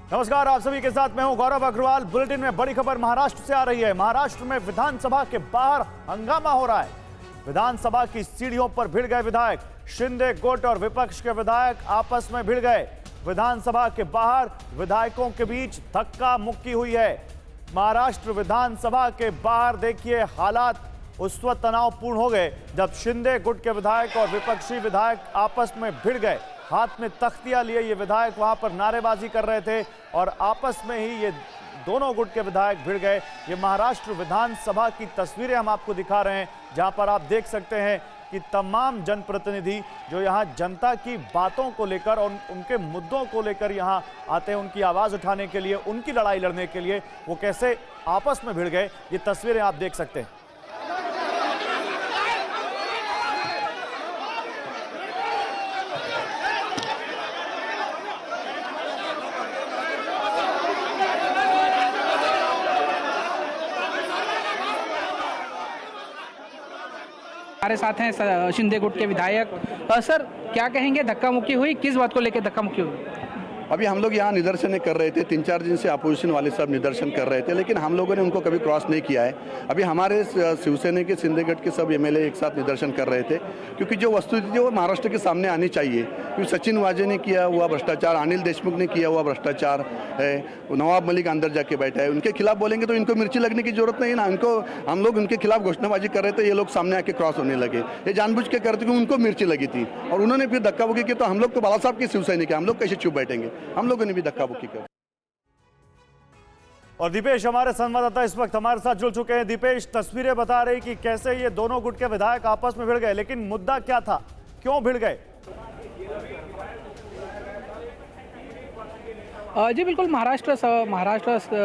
नमस्कार, आप सभी के साथ मैं हूं गौरव अग्रवाल। बुलेटिन में बड़ी खबर महाराष्ट्र से आ रही है। महाराष्ट्र में विधानसभा के बाहर हंगामा हो रहा है। विधानसभा की सीढ़ियों पर भिड़ गए विधायक। शिंदे गुट और विपक्ष के विधायक आपस में भिड़ गए। विधानसभा के बाहर विधायकों के बीच धक्का मुक्की हुई है। महाराष्ट्र विधानसभा के बाहर देखिए हालात उस वक्त तनावपूर्ण हो गए जब शिंदे गुट के विधायक और विपक्षी विधायक आपस में भिड़ गए। हाथ में तख्तियां लिए ये विधायक वहां पर नारेबाजी कर रहे थे और आपस में ही ये दोनों गुट के विधायक भिड़ गए। ये महाराष्ट्र विधानसभा की तस्वीरें हम आपको दिखा रहे हैं, जहां पर आप देख सकते हैं कि तमाम जनप्रतिनिधि जो यहाँ जनता की बातों को लेकर और उनके मुद्दों को लेकर यहाँ आते हैं, उनकी आवाज़ उठाने के लिए, उनकी लड़ाई लड़ने के लिए, वो कैसे आपस में भिड़ गए, ये तस्वीरें आप देख सकते हैं। हमारे साथ हैं शिंदे गुट के विधायक। सर, क्या कहेंगे, धक्का मुक्की हुई, किस बात को लेकर धक्का मुक्की हुई? अभी हम लोग यहाँ निदर्शन कर रहे थे, 3-4 दिन से अपोजिशन वाले सब निदर्शन कर रहे थे, लेकिन हम लोगों ने उनको कभी क्रॉस नहीं किया है। अभी हमारे शिवसेना के शिंदेगढ़ के सब एमएलए एक साथ निदर्शन कर रहे थे, क्योंकि जो वस्तुस्थिति वो महाराष्ट्र के सामने आनी चाहिए। क्योंकि सचिन वाजे ने किया हुआ भ्रष्टाचार, अनिल देशमुख ने किया हुआ भ्रष्टाचार है, नवाब मलिक अंदर जाके बैठा है, उनके खिलाफ बोलेंगे तो इनको मिर्ची लगने की जरूरत नहीं ना। इनको हम लोग उनके खिलाफ घोषणाबाजी कर रहे थे, ये लोग सामने आके क्रॉस होने लगे। ये जानबूझ के करते कि उनको मिर्ची लगी थी और उन्होंने फिर धक्का मुक्की की। तो हम लोग तो बाला साहब के शिवसैनिक है, हम लोग कैसे चुप बैठेंगे? हम लोगों ने भी और दीपेश हमारे संवाददाता इस वक्त हमारे साथ जुड़ चुके हैं। दीपेश, तस्वीरें बता रही कि कैसे ये दोनों गुट के विधायक आपस में भिड़ गए, लेकिन मुद्दा क्या था, क्यों भिड़ गए? जी बिल्कुल, महाराष्ट्र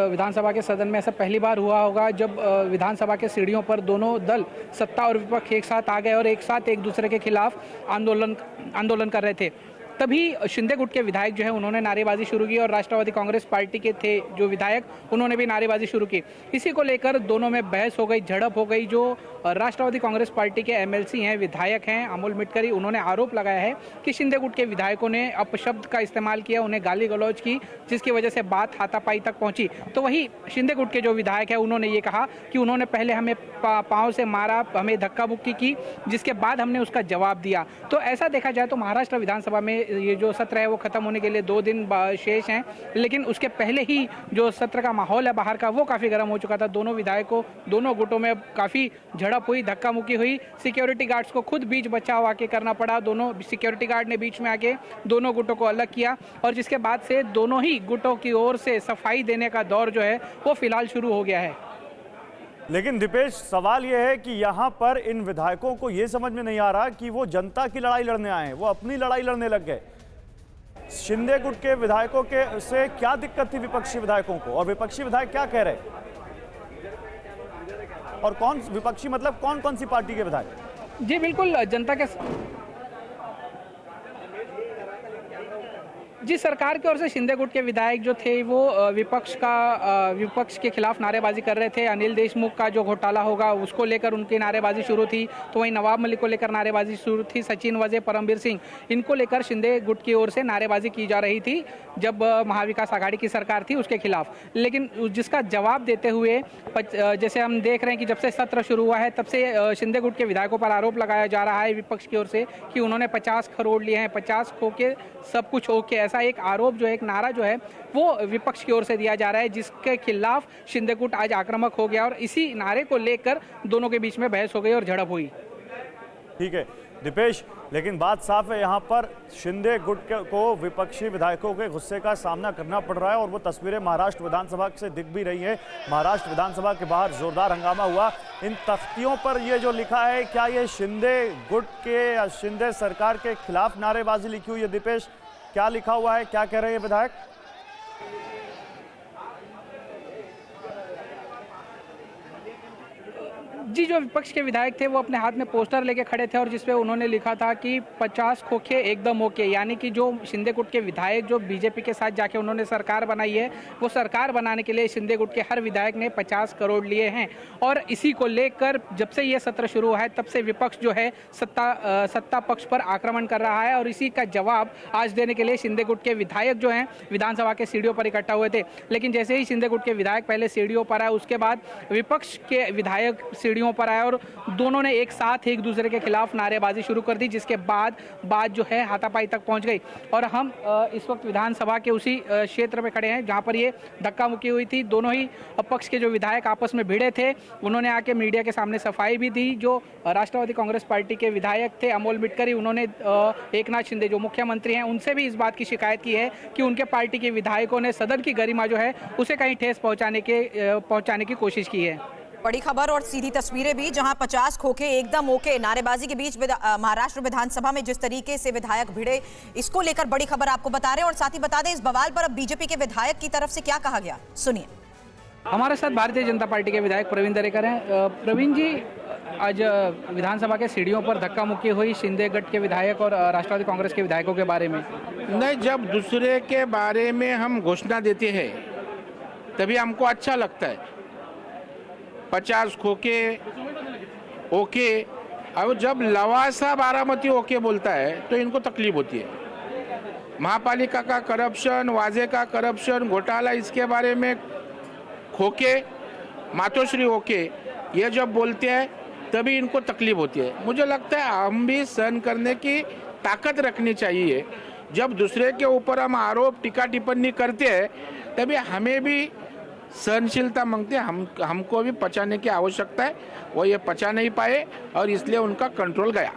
विधानसभा के सदन में ऐसा पहली बार हुआ होगा जब विधानसभा के सीढ़ियों पर दोनों दल, सत्ता और विपक्ष, एक साथ आ गए और एक साथ एक दूसरे के खिलाफ आंदोलन कर रहे थे। तभी शिंदे गुट के विधायक जो है उन्होंने नारेबाजी शुरू की और राष्ट्रवादी कांग्रेस पार्टी के थे जो विधायक, उन्होंने भी नारेबाजी शुरू की। इसी को लेकर दोनों में बहस हो गई, झड़प हो गई। जो राष्ट्रवादी कांग्रेस पार्टी के एमएलसी हैं, विधायक हैं अमोल मिटकरी, उन्होंने आरोप लगाया है कि शिंदे गुट के विधायकों ने अपशब्द का इस्तेमाल किया, उन्हें गाली गलौज की, जिसकी वजह से बात हाथापाई तक पहुंची। तो वही शिंदे गुट के जो विधायक है उन्होंने ये कहा कि उन्होंने पहले हमें पाँव से मारा, हमें धक्का मुक्की की, जिसके बाद हमने उसका जवाब दिया। तो ऐसा देखा जाए तो महाराष्ट्र विधानसभा में ये जो सत्र है वो खत्म होने के लिए 2 दिन शेष हैं, लेकिन उसके पहले ही जो सत्र का माहौल है बाहर का वो काफ़ी गर्म हो चुका था। दोनों विधायकों, दोनों गुटों में काफ़ी झड़प हुई, धक्का मुक्की हुई। सिक्योरिटी गार्ड्स को खुद बीच बचाव आके करना पड़ा। दोनों सिक्योरिटी गार्ड ने बीच में आके दोनों गुटों को अलग किया और जिसके बाद से दोनों ही गुटों की ओर से सफाई देने का दौर जो है वो फिलहाल शुरू हो गया है। लेकिन दीपेश, सवाल यह है कि यहाँ पर इन विधायकों को यह समझ में नहीं आ रहा कि वो जनता की लड़ाई लड़ने आए हैं, वो अपनी लड़ाई लड़ने लग गए। शिंदे गुट के विधायकों के से क्या दिक्कत थी विपक्षी विधायकों को, और विपक्षी विधायक क्या कह रहे, और कौन विपक्षी मतलब कौन कौन सी पार्टी के विधायक? जी बिल्कुल, जनता के जी सरकार की ओर से शिंदे गुट के विधायक जो थे वो विपक्ष के खिलाफ नारेबाजी कर रहे थे। अनिल देशमुख का जो घोटाला होगा उसको लेकर उनकी नारेबाजी शुरू थी। तो वहीं नवाब मलिक को लेकर नारेबाजी शुरू थी। सचिन वाजे, परमबीर सिंह, इनको लेकर शिंदे गुट की ओर से नारेबाजी की जा रही थी जब महाविकास आघाड़ी की सरकार थी उसके खिलाफ। लेकिन जिसका जवाब देते हुए जैसे हम देख रहे हैं कि जब से सत्र शुरू हुआ है तब से शिंदे गुट के विधायकों पर आरोप लगाया जा रहा है विपक्ष की ओर से कि उन्होंने 50 करोड़ लिए हैं, 50 खो के सब कुछ ओके, ऐसा एक आरोप जो है, एक नारा जो है वो विपक्ष की ओर से दिया जा रहा है, जिसके खिलाफ शिंदे गुट आज आक्रामक हो गया और इसी नारे को लेकर दोनों के बीच में बहस हो गई और झड़प हुई। ठीक है दीपेश, लेकिन बात साफ है, यहाँ पर शिंदे गुट को विपक्षी विधायकों के गुस्से का सामना करना पड़ रहा है और वो तस्वीरें महाराष्ट्र विधानसभा से दिख भी रही है। महाराष्ट्र विधानसभा के बाहर जोरदार हंगामा हुआ। इन तख्तियों पर ये जो लिखा है, क्या ये शिंदे गुट के या शिंदे सरकार के खिलाफ नारेबाजी लिखी हुई है? दीपेश, क्या लिखा हुआ है, क्या कह रहे हैं विधायक? जी, जो विपक्ष के विधायक थे वो अपने हाथ में पोस्टर लेके खड़े थे और जिसपे उन्होंने लिखा था कि 50 खोखे एकदम ओके, यानी कि जो शिंदे गुट के विधायक जो बीजेपी के साथ जाके उन्होंने सरकार बनाई है, वो सरकार बनाने के लिए शिंदे गुट के हर विधायक ने 50 करोड़ लिए हैं। और इसी को लेकर जब से ये सत्र शुरू हुआ है तब से विपक्ष जो है सत्ता पक्ष पर आक्रमण कर रहा है और इसी का जवाब आज देने के लिए शिंदे गुट के विधायक जो हैं विधानसभा के सीढ़ियों पर इकट्ठा हुए थे। लेकिन जैसे ही शिंदे गुट के विधायक पहले सीढ़ियों पर आए, उसके बाद विपक्ष के विधायक सीढ़ियों पर आए और दोनों ने एक साथ एक दूसरे के खिलाफ नारेबाजी शुरू कर दी, जिसके बाद बात जो है हाथापाई तक पहुंच गई। और हम इस वक्त विधानसभा के उसी क्षेत्र में खड़े हैं जहां पर ये धक्का मुक्की हुई थी। दोनों ही पक्ष के जो विधायक आपस में भिड़े थे, उन्होंने आके मीडिया के सामने सफाई भी दी। जो राष्ट्रवादी कांग्रेस पार्टी के विधायक थे अमोल मिटकरी, उन्होंने एकनाथ शिंदे जो मुख्यमंत्री हैं उनसे भी इस बात की शिकायत की है कि उनके पार्टी के विधायकों ने सदन की गरिमा जो है उसे कहीं ठेस पहुंचाने की कोशिश की है। बड़ी खबर और सीधी तस्वीरें भी, जहां 50 खोखे एकदम ओके नारेबाजी के बीच महाराष्ट्र विधानसभा में जिस तरीके से विधायक भिड़े, इसको लेकर बड़ी खबर आपको बता रहे हैं। और साथ ही बता दें, इस बवाल पर अब बीजेपी के विधायक की तरफ से क्या कहा गया, सुनिए। हमारे साथ भारतीय जनता पार्टी के विधायक प्रवीण दरेकर हैं। प्रवीण जी, आज विधानसभा के सीढ़ियों पर धक्का मुक्की हुई शिंदे गट के विधायक और राष्ट्रवादी कांग्रेस के विधायकों के बारे में। नहीं, जब दूसरे के बारे में हम घोषणा देते हैं तभी हमको अच्छा लगता है। 50 खोखे ओके, और जब लवासा बारामती ओके बोलता है तो इनको तकलीफ होती है। महापालिका का करप्शन, वाजे का करप्शन घोटाला, इसके बारे में खोके मातोश्री ओके ये जब बोलते हैं तभी इनको तकलीफ होती है। मुझे लगता है हम भी सहन करने की ताकत रखनी चाहिए। जब दूसरे के ऊपर हम आरोप टीका टिप्पणी करते हैं तभी हमें भी सहनशीलता मांगते हैं। हमको भी पचाने की आवश्यकता है, वो ये पचा नहीं पाए और इसलिए उनका कंट्रोल गया।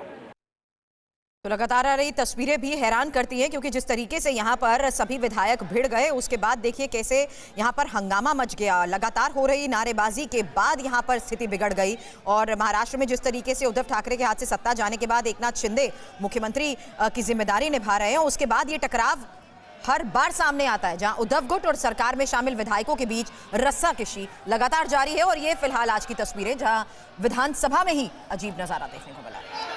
तो लगातार आ रही तस्वीरें भी हैरान करती हैं, क्योंकि जिस तरीके से यहाँ पर सभी विधायक भिड़ गए, उसके बाद देखिए कैसे यहाँ पर हंगामा मच गया। लगातार हो रही नारेबाजी के बाद यहाँ पर स्थिति बिगड़ गई। और महाराष्ट्र में जिस तरीके से उद्धव ठाकरे के हाथ से सत्ता जाने के बाद एकनाथ शिंदे मुख्यमंत्री की जिम्मेदारी निभा रहे हैं, उसके बाद ये टकराव हर बार सामने आता है, जहां उद्धव गुट और सरकार में शामिल विधायकों के बीच रस्साकशी लगातार जारी है। और ये फिलहाल आज की तस्वीरें, जहां विधानसभा में ही अजीब नजारा देखने को मिला है।